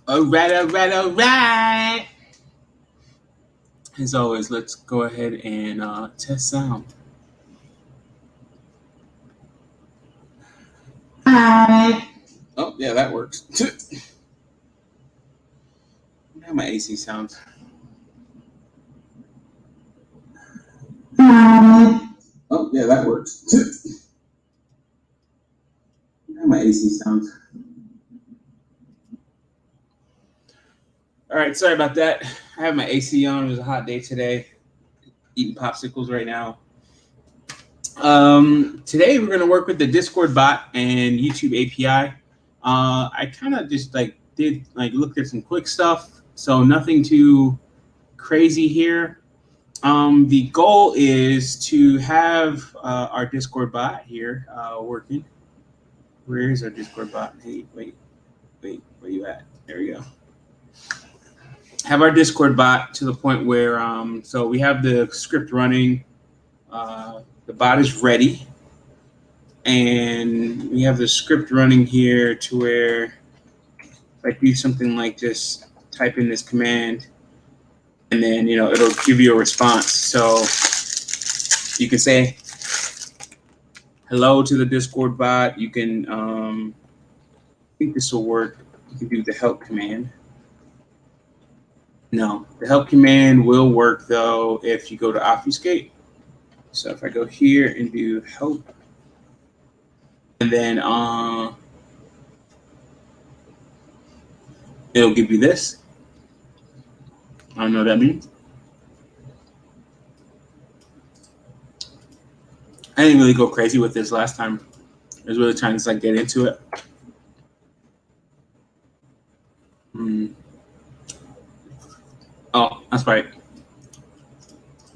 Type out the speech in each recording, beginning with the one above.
All right, all right, all right. As always, let's go ahead and test sound. Oh, yeah, that works. How my AC sounds. Oh, yeah, that works. How my AC sounds. All right, sorry about that. I have my AC on. It was a hot day today. Eating popsicles right now. Today we're gonna work with the Discord bot and YouTube API. I kind of just looked at some quick stuff, so nothing too crazy here. The goal is to have our Discord bot here working. Where is our Discord bot? Hey, wait, where you at? There we go. Have our Discord bot to the point where so we have the script running. The bot is ready. And we have the script running here to where if I do something like this, type in this command, and then it'll give you a response. So you can say hello to the Discord bot. You can I think this will work. You can do the help command. No, the help command will work though if you go to Obfuscate. So if I go here and do help, and then it'll give you this. I don't know what that means. I didn't really go crazy with this last time. I was really trying to get into it. Oh, that's right.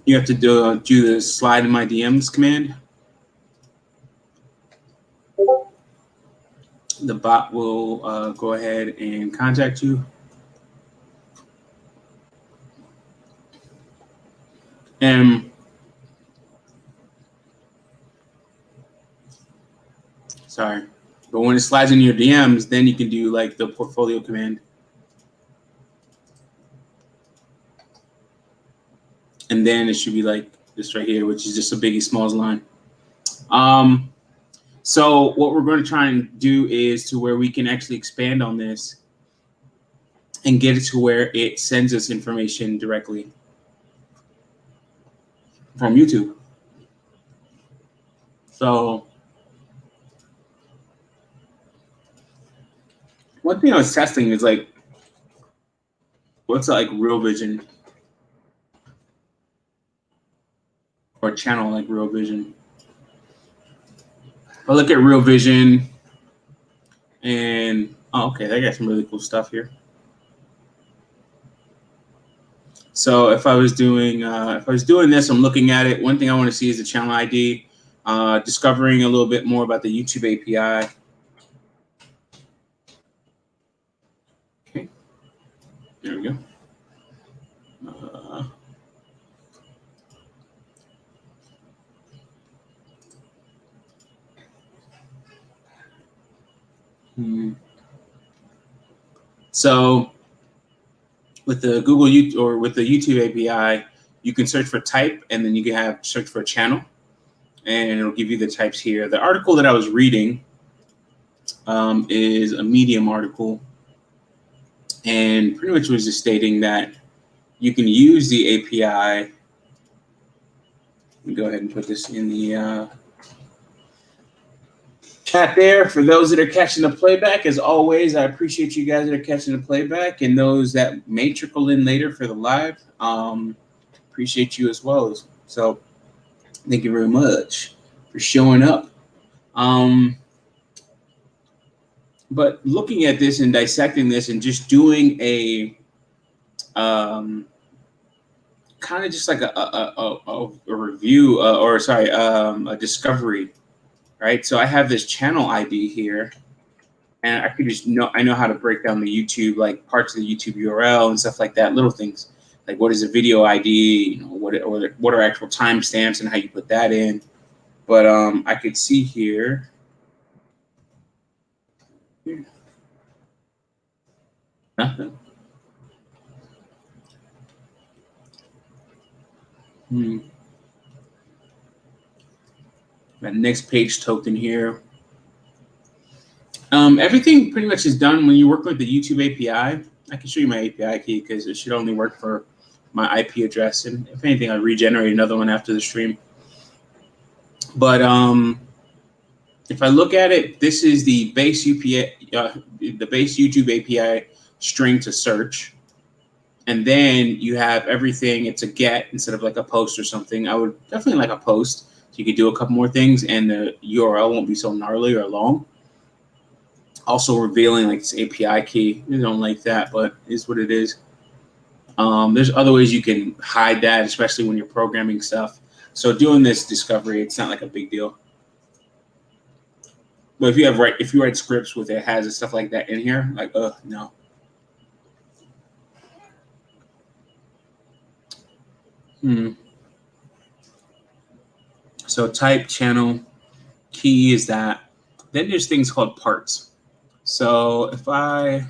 You have to do the slide in my DMs command. The bot will go ahead and contact you. And sorry, but when it slides in your DMs, then you can do the portfolio command. And then it should be like this right here, which is just a Biggie Smalls line. So what we're going to try and do is to where we can actually expand on this and get it to where it sends us information directly from YouTube. So one thing I was testing is what's Real Vision or channel like Real Vision. I look at Real Vision and okay, they got some really cool stuff here. So if I was doing this, I'm looking at it. One thing I want to see is the channel ID, discovering a little bit more about the YouTube API. Okay, there we go. So with the Google or with the YouTube API, you can search for type, and then you can search for a channel, and it'll give you the types here. The article that I was reading is a Medium article, and pretty much was just stating that you can use the API. Let me go ahead and put this in the chat there. For those that are catching the playback, as always, I appreciate you guys that are catching the playback, and those that may trickle in later for the live. Appreciate you as well. So thank you very much for showing up. But looking at this and dissecting this and just doing a kind of just like a review a discovery, right? So I have this channel ID here, and I could just I know how to break down the YouTube, like parts of the YouTube URL and stuff like that, little things like what is a video ID, what are actual timestamps and how you put that in. But I could see here. Huh? Nothing. That next page token here. Everything pretty much is done when you work with the YouTube API. I can show you my API key because it should only work for my IP address. And if anything, I'll regenerate another one after the stream. But if I look at it, this is the base the base YouTube API string to search. And then you have everything. It's a get instead of like a post or something. I would definitely like a post. So you could do a couple more things and the URL won't be so gnarly or long. Also revealing like this API key. I don't like that, but it is what it is. There's other ways you can hide that, especially when you're programming stuff. So doing this discovery, it's not like a big deal. But if you write scripts with it has stuff like that in here, like no. So type channel key is that. Then there's things called parts. So if I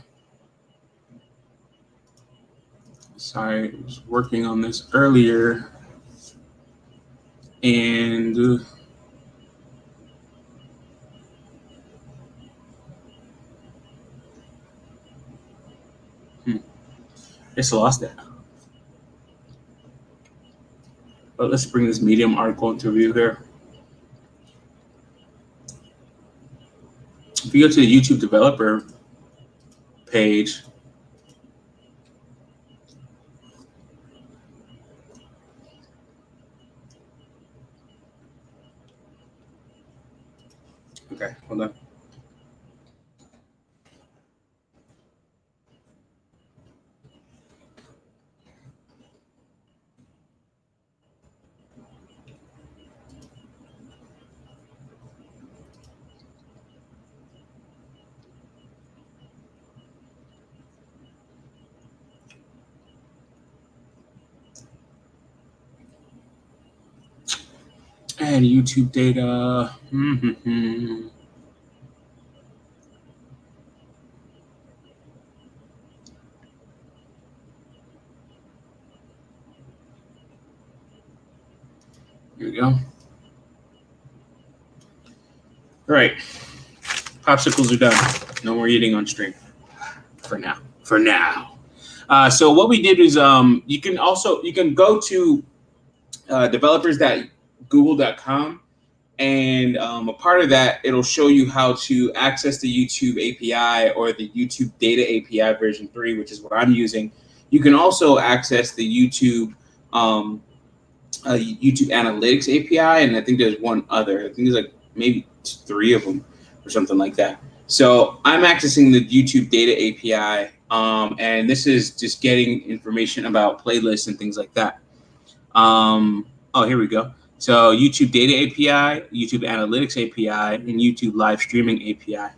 was working on this earlier, and just lost it. But let's bring this Medium article into view here. If you go to the YouTube developer page, okay, hold on. And YouTube data. Here we go. All right. Popsicles are done. No more eating on stream. For now. So what we did is you can go to developers.google.com, and a part of that, it'll show you how to access the YouTube API or the YouTube Data API version 3, which is what I'm using. You can also access the YouTube YouTube Analytics API, and I think there's one other. I think there's like maybe 3 of them or something like that. So I'm accessing the YouTube Data API, and this is just getting information about playlists and things like that. Oh, here we go. So YouTube Data API, YouTube Analytics API, and YouTube Live Streaming API.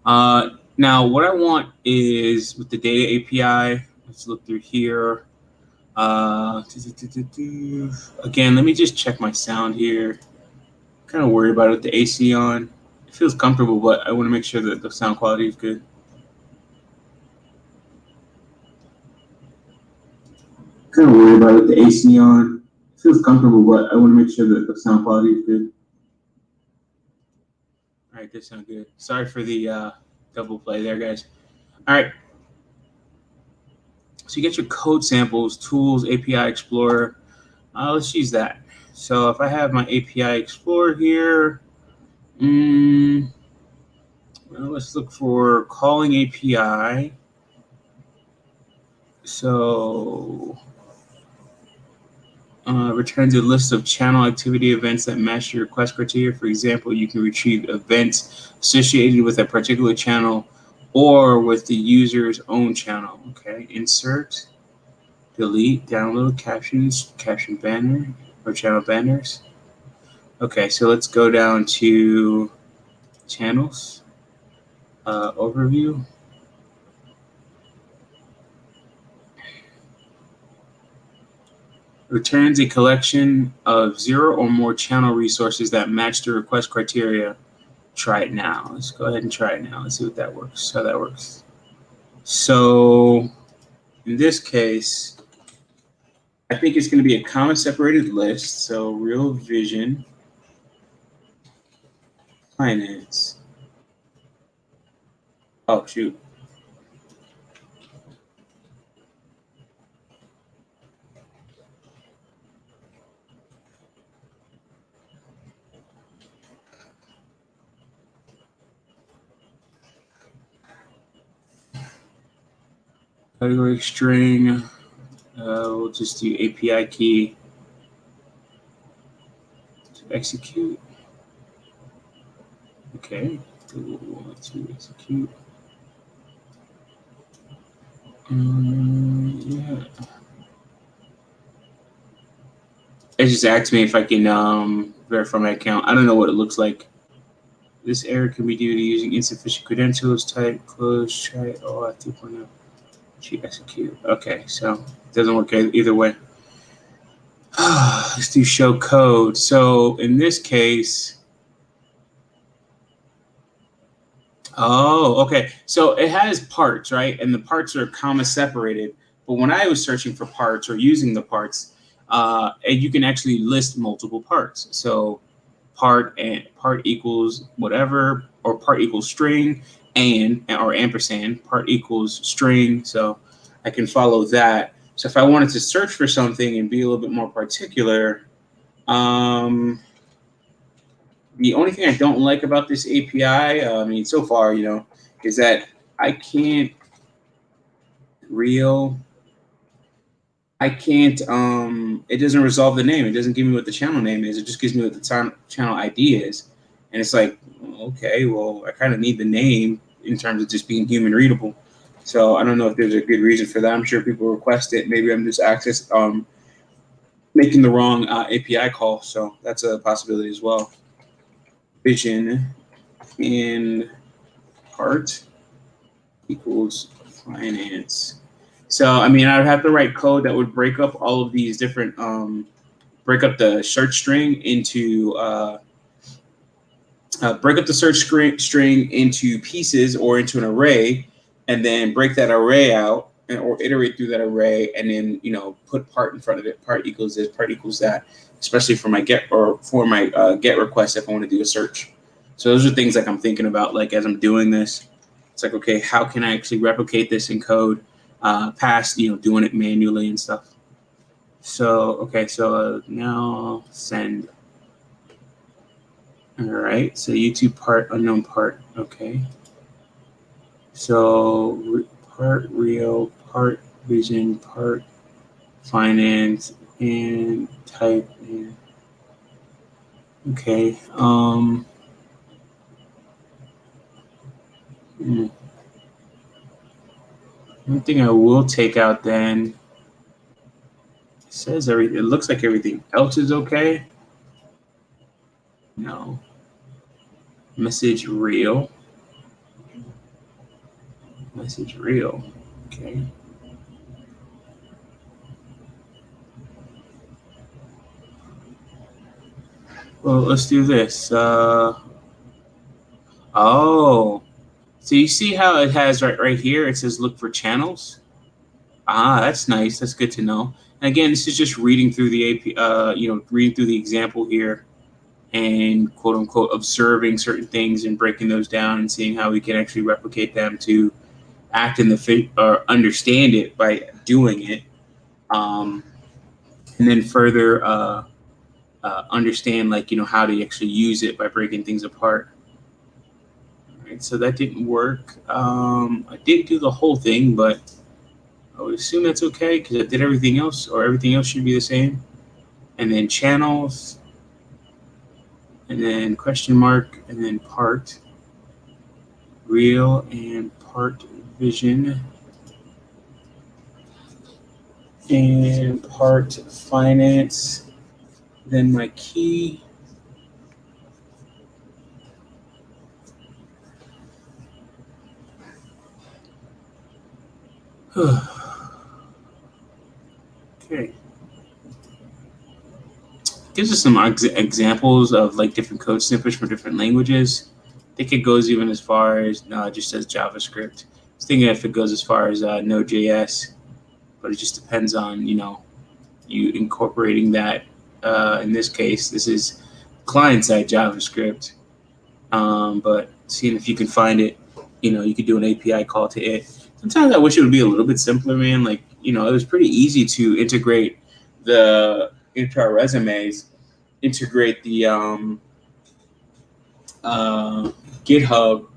Now, what I want is with the Data API, let's look through here. Again, let me just check my sound here. Kind of worried about it with the AC on. It feels comfortable, but I want to make sure that the sound quality is good. Kind of worried about it with the AC on. It feels comfortable, but I want to make sure that the sound quality is good. All right, this sounds good. Sorry for the double play there, guys. All right. So you get your code samples, tools, API Explorer. Let's use that. So if I have my API Explorer here, well, let's look for calling API. So returns a list of channel activity events that match your request criteria. For example, you can retrieve events associated with a particular channel or with the user's own channel. Okay, insert, delete, download, captions, caption banner, or channel banners. Okay, so let's go down to channels, overview. Returns a collection of 0 or more channel resources that match the request criteria. Try it now. Let's go ahead and try it now. Let's see what that works. How that works. So in this case, I think it's going to be a comma separated list. So Real Vision Finance. Oh, shoot. Category string. We'll just do API key to execute. Okay. To execute. Yeah. It just asked me if I can verify my account. I don't know what it looks like. This error can be due to using insufficient credentials. Type close, try OAuth 2.0. Execute. Okay, so it doesn't work either way. Let's do show code. So in this case, oh, okay. So it has parts, right? And the parts are comma separated. But when I was searching for parts or using the parts, and you can actually list multiple parts. So part equals whatever, or part equals string or ampersand, part equals string. So I can follow that. So if I wanted to search for something and be a little bit more particular, the only thing I don't like about this API, I mean, so far, is that I can't it doesn't resolve the name. It doesn't give me what the channel name is. It just gives me what the channel ID is. And it's like, okay, well, I kind of need the name in terms of just being human readable. So I don't know if there's a good reason for that. I'm sure people request it. Maybe I'm just making the wrong API call. So that's a possibility as well. Vision and part equals finance. So, I mean, I would have to write code that would break up all of these different, break up the search string into, string into pieces or into an array, and then break that array out or iterate through that array, and then, put part in front of it. Part equals this, part equals that, especially for my get request if I want to do a search. So those are things like I'm thinking about, like as I'm doing this. It's like, okay, how can I actually replicate this in code? Past, doing it manually and stuff. So, okay, so now send. All right, so YouTube part, unknown part, okay. So part real, part vision, part finance, and type in. Okay, one thing I will take out then, it says everything, it looks like everything else is okay. No. Message real. Message real. Okay. Well, let's do this. Oh, so you see how it has right here? It says look for channels. Ah, that's nice. That's good to know. And again, this is just reading through the API, reading through the example here, and quote unquote observing certain things and breaking those down and seeing how we can actually replicate them to act in the or understand it by doing it, and then further understand how to actually use it by breaking things apart. All right, so that didn't work. I didn't do the whole thing, but I would assume that's okay because I did everything else, or everything else should be the same. And then channels, and then question mark, and then part real and part vision and part finance, then my key. Okay. Gives us some examples of like different code snippets for different languages. I think it goes even as far as just says JavaScript. was thinking if it goes as far as Node.js, but it just depends on, you incorporating that. In this case, this is client-side JavaScript, but seeing if you can find it, you could do an API call to it. Sometimes I wish it would be a little bit simpler, man. Like, it was pretty easy to integrate into our resumes, integrate the GitHub,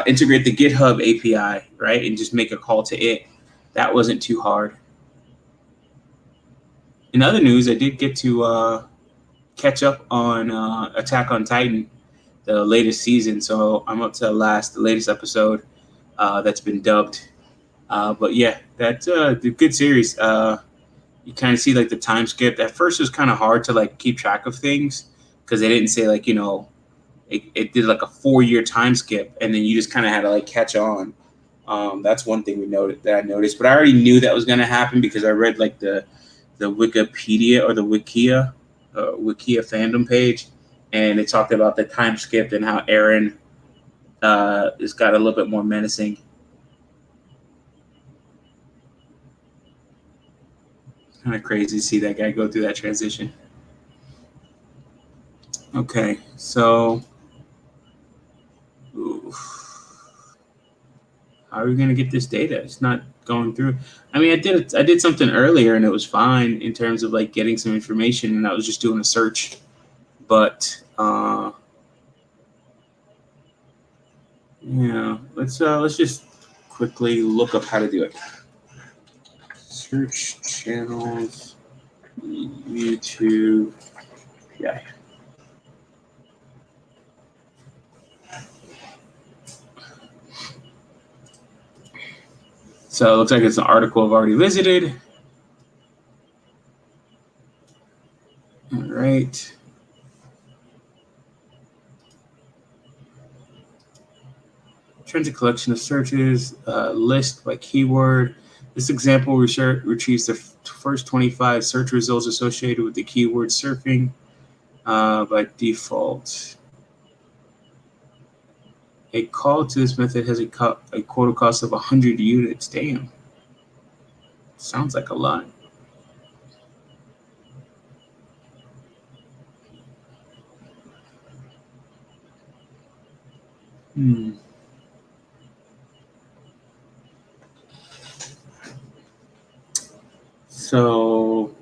integrate the GitHub API, right? And just make a call to it. That wasn't too hard. In other news, I did get to catch up on Attack on Titan, the latest season. So I'm up to the latest episode that's been dubbed. But yeah, that's the good series. You kind of see like the time skip. At first, it was kind of hard to like keep track of things because they didn't say like it did like a 4-year time skip, and then you just kind of had to like catch on. That's one thing that I noticed, but I already knew that was going to happen because I read like the Wikipedia or the Wikia fandom page, and it talked about the time skip and how Aaron has got a little bit more menacing. Kind of crazy to see that guy go through that transition. Okay, so how are we going to get this data? It's not going through. I mean, I did something earlier and it was fine in terms of like getting some information, and I was just doing a search. But yeah, let's just quickly look up how to do it. Search channels, YouTube. Yeah. So it looks like it's an article I've already visited. All right. Intrinsic collection of searches, list by keyword. This example retrieves the first 25 search results associated with the keyword surfing by default. A call to this method has a quota cost of 100 units. Damn. Sounds like a lot. So,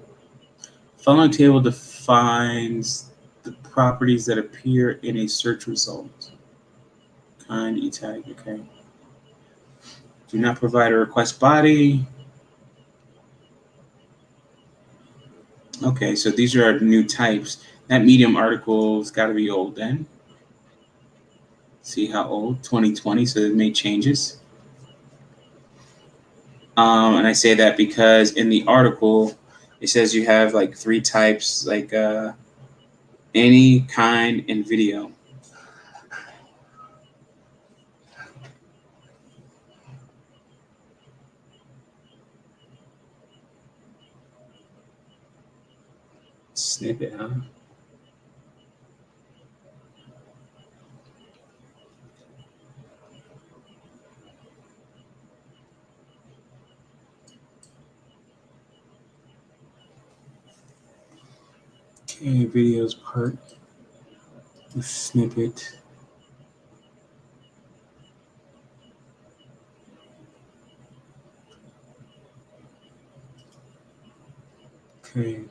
following table defines the properties that appear in a search result. Kind, e-tag, okay. Do not provide a request body. Okay, so these are our new types. That Medium article's got to be old then. See how old? 2020, so they've made changes. And I say that because in the article, it says you have like 3 types, like any, kind, and video. Snippet, huh? Okay, videos part. The snippet. Okay.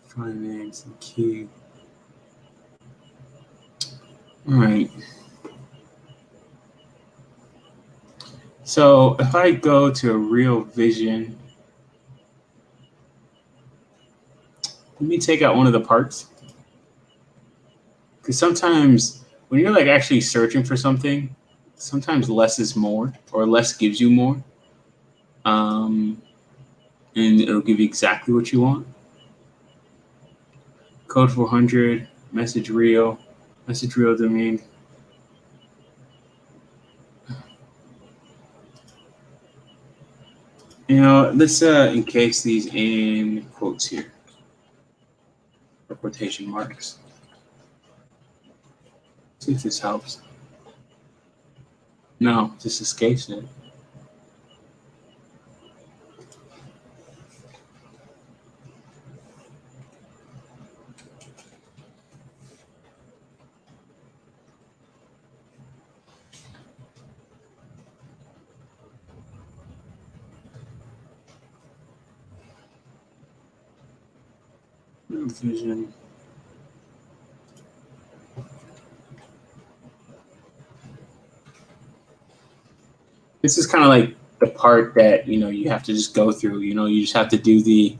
Finance and key. All right. So if I go to Real Vision, let me take out one of the parts. Because sometimes when you're like actually searching for something, sometimes less is more, or less gives you more. And it'll give you exactly what you want. Code 400, message real domain. Let's encase these in quotes here, or quotation marks. See if this helps. No, just escapes it. Vision. This is kind of like the part that you have to just go through. You just have to do the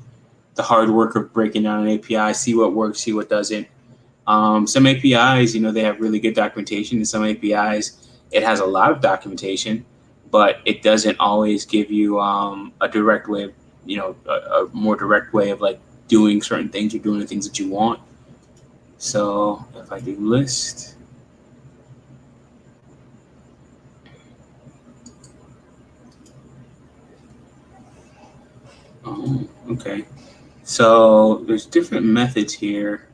hard work of breaking down an API, see what works, see what doesn't. Some APIs, they have really good documentation, and some APIs, it has a lot of documentation, but it doesn't always give you a direct way of, a more direct way of like doing certain things or doing the things that you want. So if I do list, okay. So there's different methods here.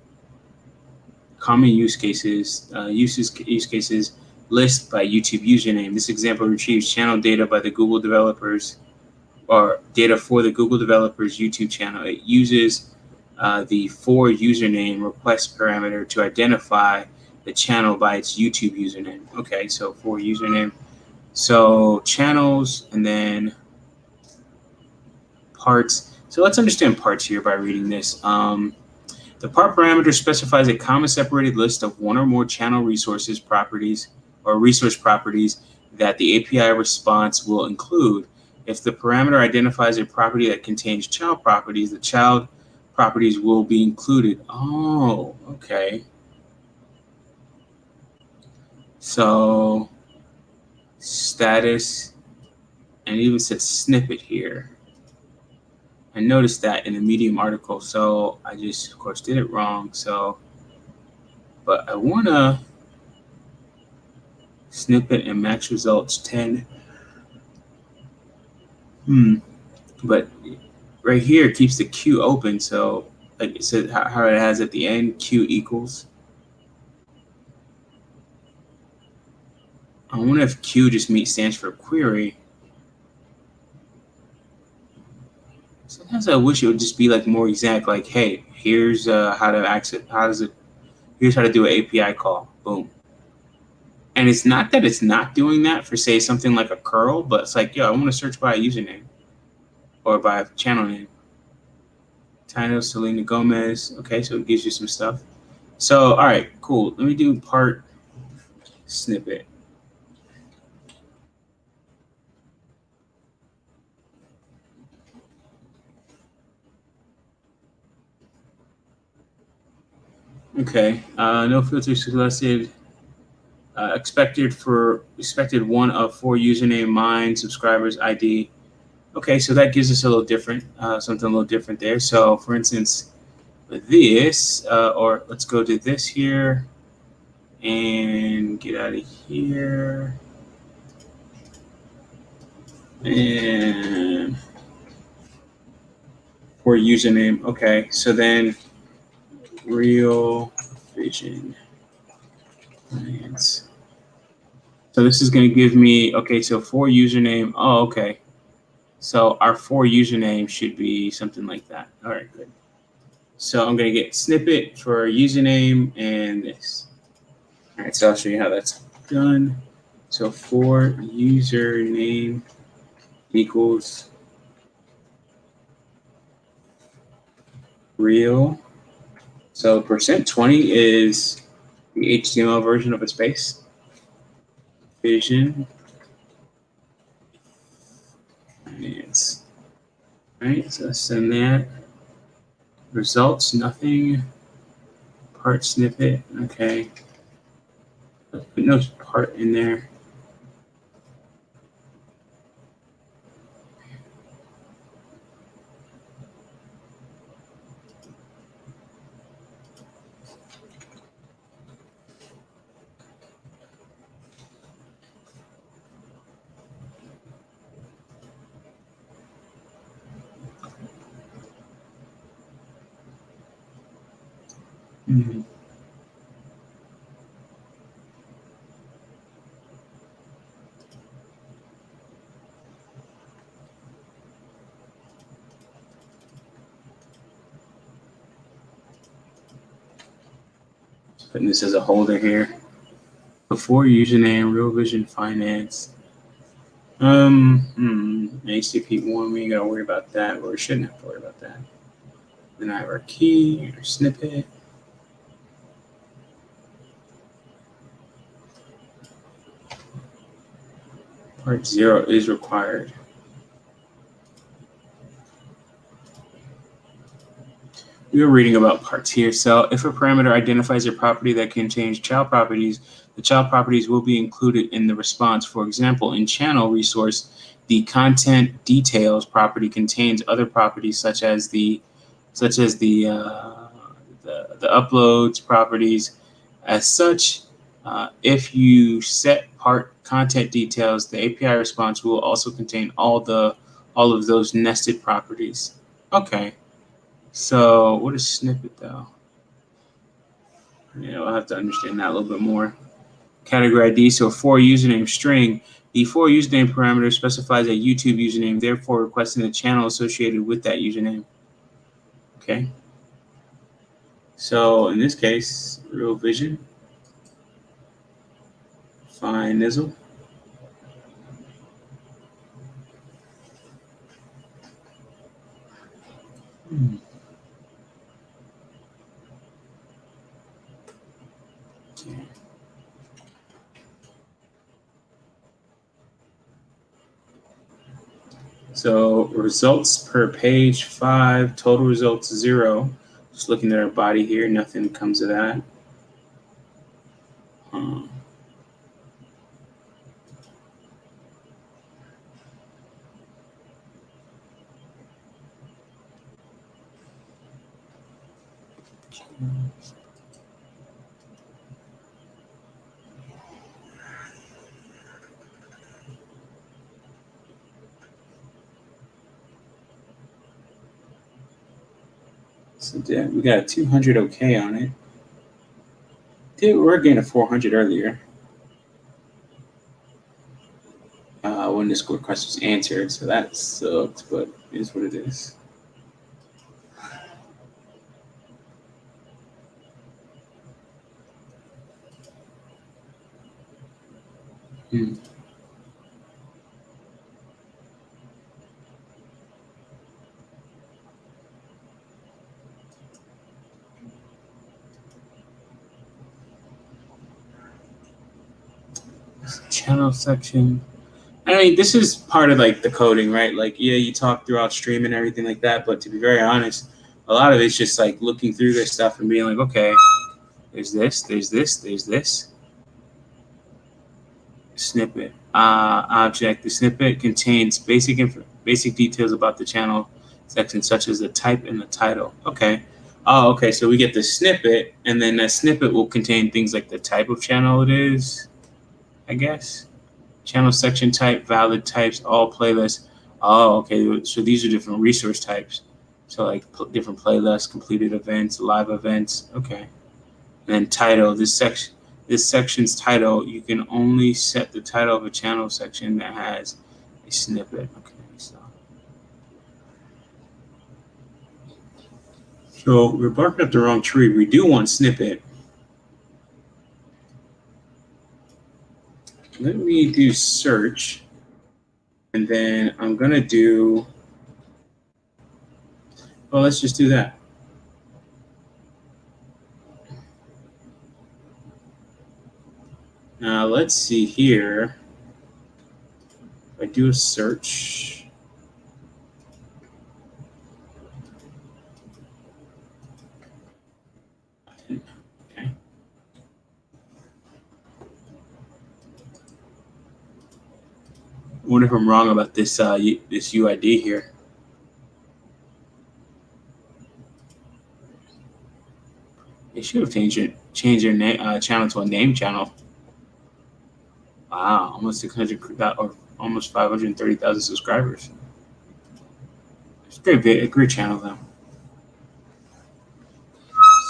Common use cases, use cases list by YouTube username. This example retrieves channel data by the Google developers or data for the Google developers YouTube channel. It uses the for username request parameter to identify the channel by its YouTube username. Okay, so for username. So channels and then parts. So let's understand parts here by reading this. The part parameter specifies a comma separated list of one or more channel resources properties or resource properties that the API response will include. If the parameter identifies a property that contains child properties, the child properties will be included. Oh, okay. So status, and it even said snippet here. I noticed that in the Medium article, so I just, of course, did it wrong. So, but I want to snippet and max results 10. But right here it keeps the queue open. So, like it said, how it has at the end, queue equals. I wonder if queue just stands for query. Sometimes I wish it would just be like more exact. Like, hey, here's how to access. Here's how to do an API call. Boom. And it's not that it's not doing that for say something like a curl, but it's like, yo, I want to search by a username or by a channel name. Tino Selena Gomez. Okay, so it gives you some stuff. So, all right, cool. Let me do part snippet. Okay, no filters selected. Expected one of four username, mine, subscribers, ID. Okay, so that gives us a little different, something a little different there. So, for instance, this, or let's go to this here and get out of here. And for username, okay, so then real vision plans. So this is going to give me, okay, so for username, oh, okay. So our for username should be something like that. All right, good. So I'm going to get snippet for username and this. All right, so I'll show you how that's done. So for username equals real. So %20 is the HTML version of a space. Vision. Yes. All right, so send that. Results, nothing. Part snippet, okay. Let's put no part in there. Mm-hmm. Putting this as a holder here. Before username, Real Vision Finance. ACP1, we ain't gotta worry about that, or we shouldn't have to worry about that. Then I have our key, our snippet. Part 0 is required. We are reading about parts here. So if a parameter identifies a property that can change child properties, the child properties will be included in the response. For example, in channel resource, the content details property contains other properties such as the uploads properties. As such, if you set part content details, the API response will also contain all of those nested properties. Okay. So what is snippet though? Yeah, I'll have to understand that a little bit more. Category ID, so for username string, the for username parameter specifies a YouTube username, therefore requesting the channel associated with that username. Okay. So in this case, Real Vision, find Nizzle. Okay. So results per page 5, total results 0. Just looking at our body here, nothing comes of that. So we got a 200 okay on it. We were getting a 400 earlier. When the score request was answered, so that sucks, but it is what it is. Channel section. I mean, this is part of like the coding, right? Like, yeah, you talk throughout stream and everything like that, but to be very honest, a lot of it's just like looking through this stuff and being like, okay, there's this, there's this, there's this. Snippet object. The snippet contains basic details about the channel section, such as the type and the title. Okay. Oh, okay. So we get the snippet, and then that snippet will contain things like the type of channel it is, I guess. Channel section type, valid types, all playlists. Oh, okay. So these are different resource types. So like different playlists, completed events, live events. Okay. And then title. This section's title, you can only set the title of a channel section that has a snippet. Okay. So we're barking up the wrong tree. We do want snippet. Let me do search, and then I'm gonna do, well, let's just do that. Now let's see here. If I do a search, okay. I wonder if I'm wrong about this this UID here. They should have changed their channel to a name channel. Wow, almost 600 or almost 530,000 subscribers. It's a great channel though.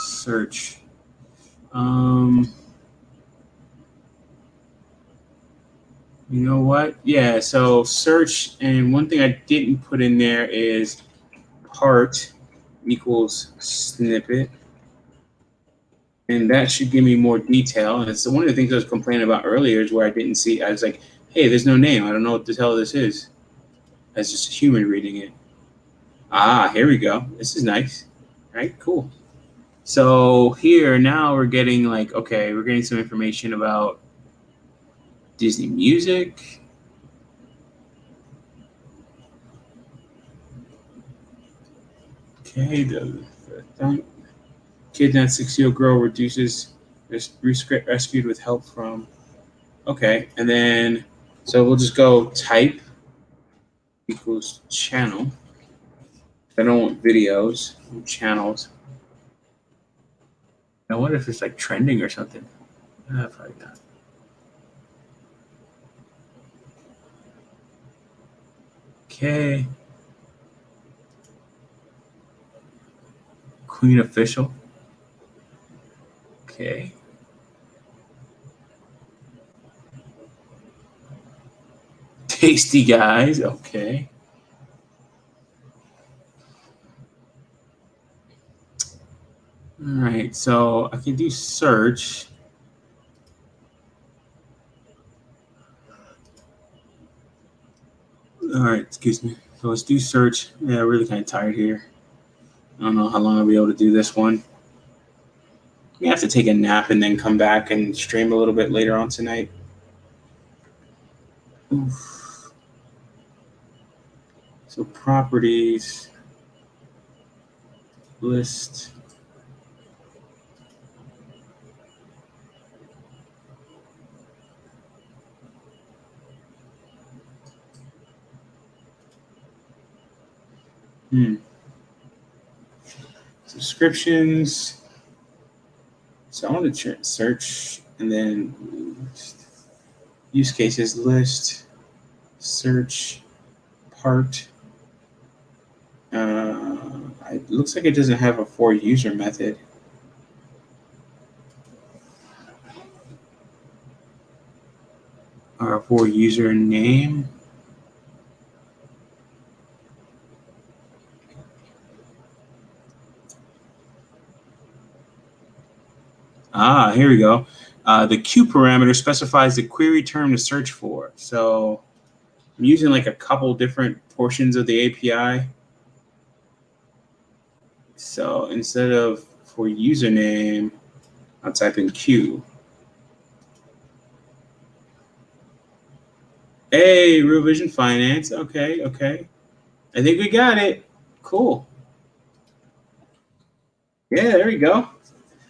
Search. You know what? Yeah, so search, and one thing I didn't put in there is part equals snippet. And that should give me more detail. And it's one of the things I was complaining about earlier is where I didn't see. I was like, hey, there's no name. I don't know what the hell this is. That's just a human reading it. Ah, here we go. This is nice. All right, cool. So here now we're getting like, okay, we're getting some information about Disney music. Okay, the kidnapped 6-year-old girl reduces rescued with help from. Okay, and then so we'll just go type equals channel. I don't want videos, I want channels. I wonder if it's like trending or something. Probably not. Okay. Queen official. Okay. Tasty guys. Okay. All right. So I can do search. All right. Excuse me. So let's do search. Yeah, I'm really kind of tired here. I don't know how long I'll be able to do this one. We have to take a nap and then come back and stream a little bit later on tonight. Oof. So properties, list. Subscriptions. So I want to search and then use cases list, search, part. It looks like it doesn't have a for user method. Or a for user name. Ah, here we go. The Q parameter specifies the query term to search for. So I'm using like a couple different portions of the API. So instead of for username, I'll type in Q. Hey, Real Vision Finance. Okay, okay. I think we got it. Cool. Yeah, there we go.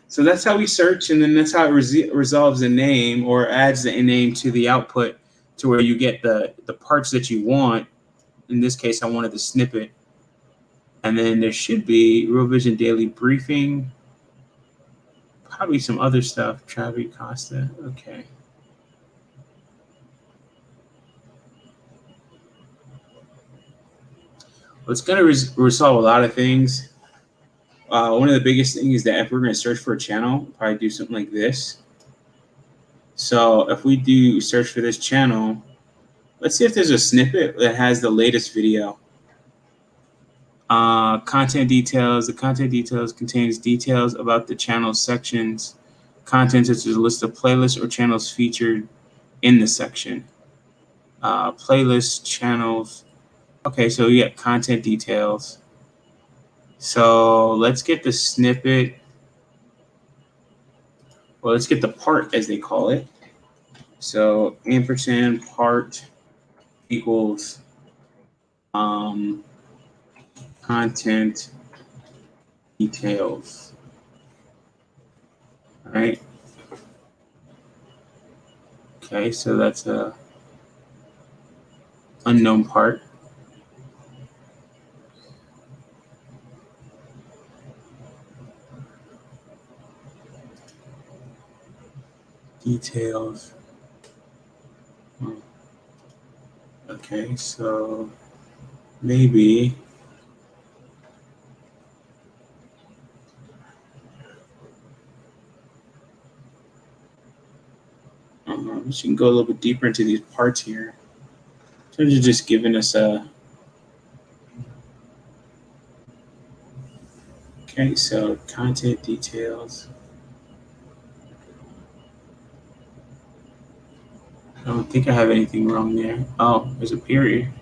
So that's how we search, and then that's how it resolves a name or adds a name to the output to where you get the parts that you want. In this case, I wanted the snippet. And then there should be Real Vision Daily Briefing, probably some other stuff. Travi Costa. Okay. Well, it's going to resolve a lot of things. One of the biggest things is that if we're going to search for a channel, we'll probably do something like this. So if we do search for this channel, let's see if there's a snippet that has the latest video. Content details. The content details contains details about the channel sections. Content such as a list of playlists or channels featured in the section. Playlist channels. Okay, so you get content details. So let's get the snippet. Well, let's get the part as they call it. So ampersand part equals content details. All right. Okay, so that's a unknown part. Details. Okay, so maybe we should go a little bit deeper into these parts here. So you're just giving us a. Okay, so content details. I don't think I have anything wrong there. Oh, there's a period.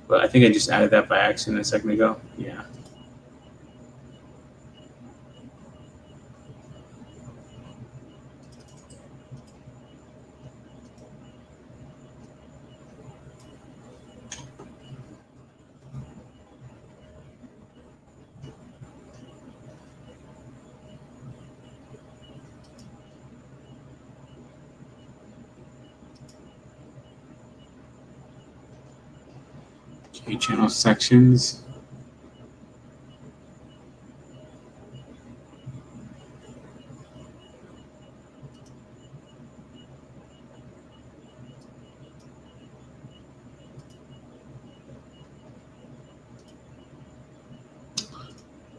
But I think I just added that by accident a second ago. Yeah. Okay, channel sections.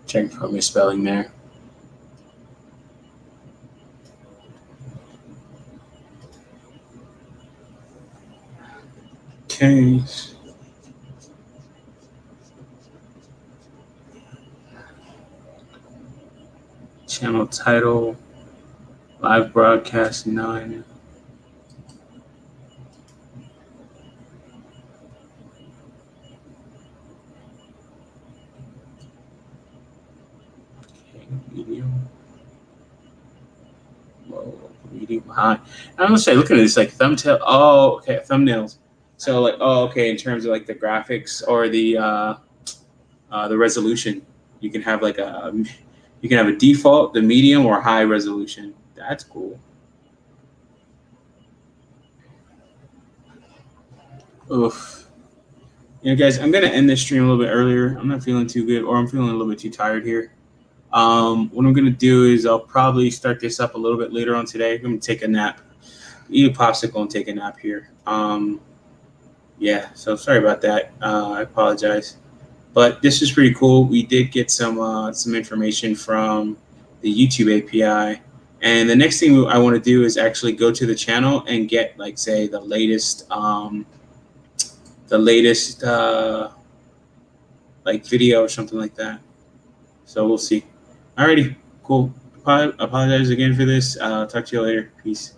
Check for misspelling there. Okay. Channel title, live broadcast 9. Okay, medium. Low, medium, high. I'm gonna say, looking at this, like thumbnail. Oh, okay, thumbnails. So like, oh, okay, in terms of like the graphics or the resolution, you can have like you can have a default, the medium, or high resolution. That's cool. Oof. You know, guys, I'm gonna end this stream a little bit earlier. I'm not feeling too good, or I'm feeling a little bit too tired here. What I'm gonna do is I'll probably start this up a little bit later on today. I'm gonna take a nap, eat a popsicle, and take a nap here. Yeah, so sorry about that. I apologize, but this is pretty cool. We did get some information from the YouTube API, and the next thing I want to do is actually go to the channel and get, like, say, the latest like video or something like that. So we'll see. Alrighty, cool. Apologize again for this. Talk to you later. Peace.